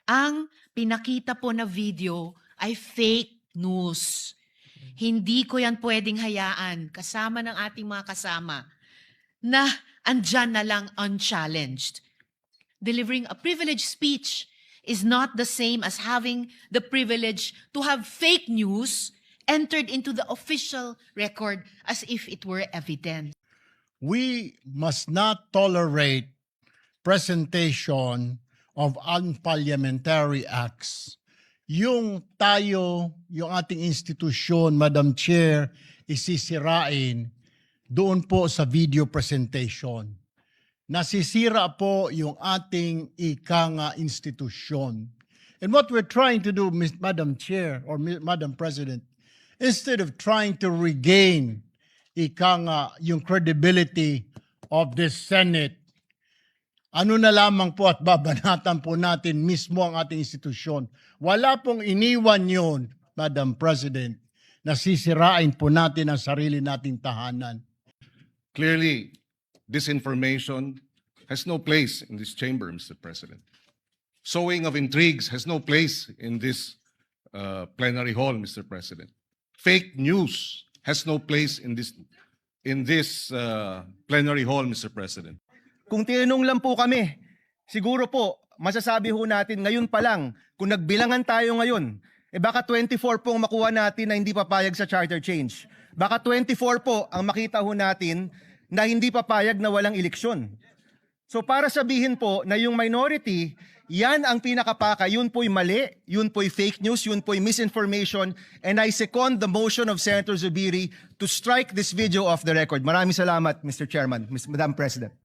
Ang pinakita po na video ay fake news. Hindi ko yan pwedeng hayaan kasama ng ating mga kasama na andyan na lang unchallenged. Delivering a privileged speech is not the same as having the privilege to have fake news entered into the official record as if it were evidence. We must not tolerate presentation of unparliamentary acts. Yung ating institusyon, Madam Chair, isisirain doon po sa video presentation. Nasisira po yung ating institusyon. And what we're trying to do, Madam Chair or Madam President, instead of trying to regain yung credibility of this Senate, ano na lamang po at babanatan po natin mismo ang ating institusyon. Wala pong iniwan yun, Madam President, na sisirain po natin ang sarili nating tahanan. Clearly, disinformation has no place in this chamber, Mr. President. Sowing of intrigues has no place in this plenary hall, Mr. President. Fake news has no place in this plenary hall, Mr. President. Kung tinanong lang po kami, siguro po, masasabi ho natin ngayon pa lang, kung nagbilangan tayo ngayon, baka 24 po ang makuha natin na hindi papayag sa charter change. Baka 24 po ang makita ho natin na hindi papayag na walang eleksyon. So para sabihin po na yung minority, yan ang pinakapaka, yun po'y mali, yun po'y fake news, yun po'y misinformation, and I second the motion of Senator Zubiri to strike this video off the record. Maraming salamat, Mr. Chairman, Madam President.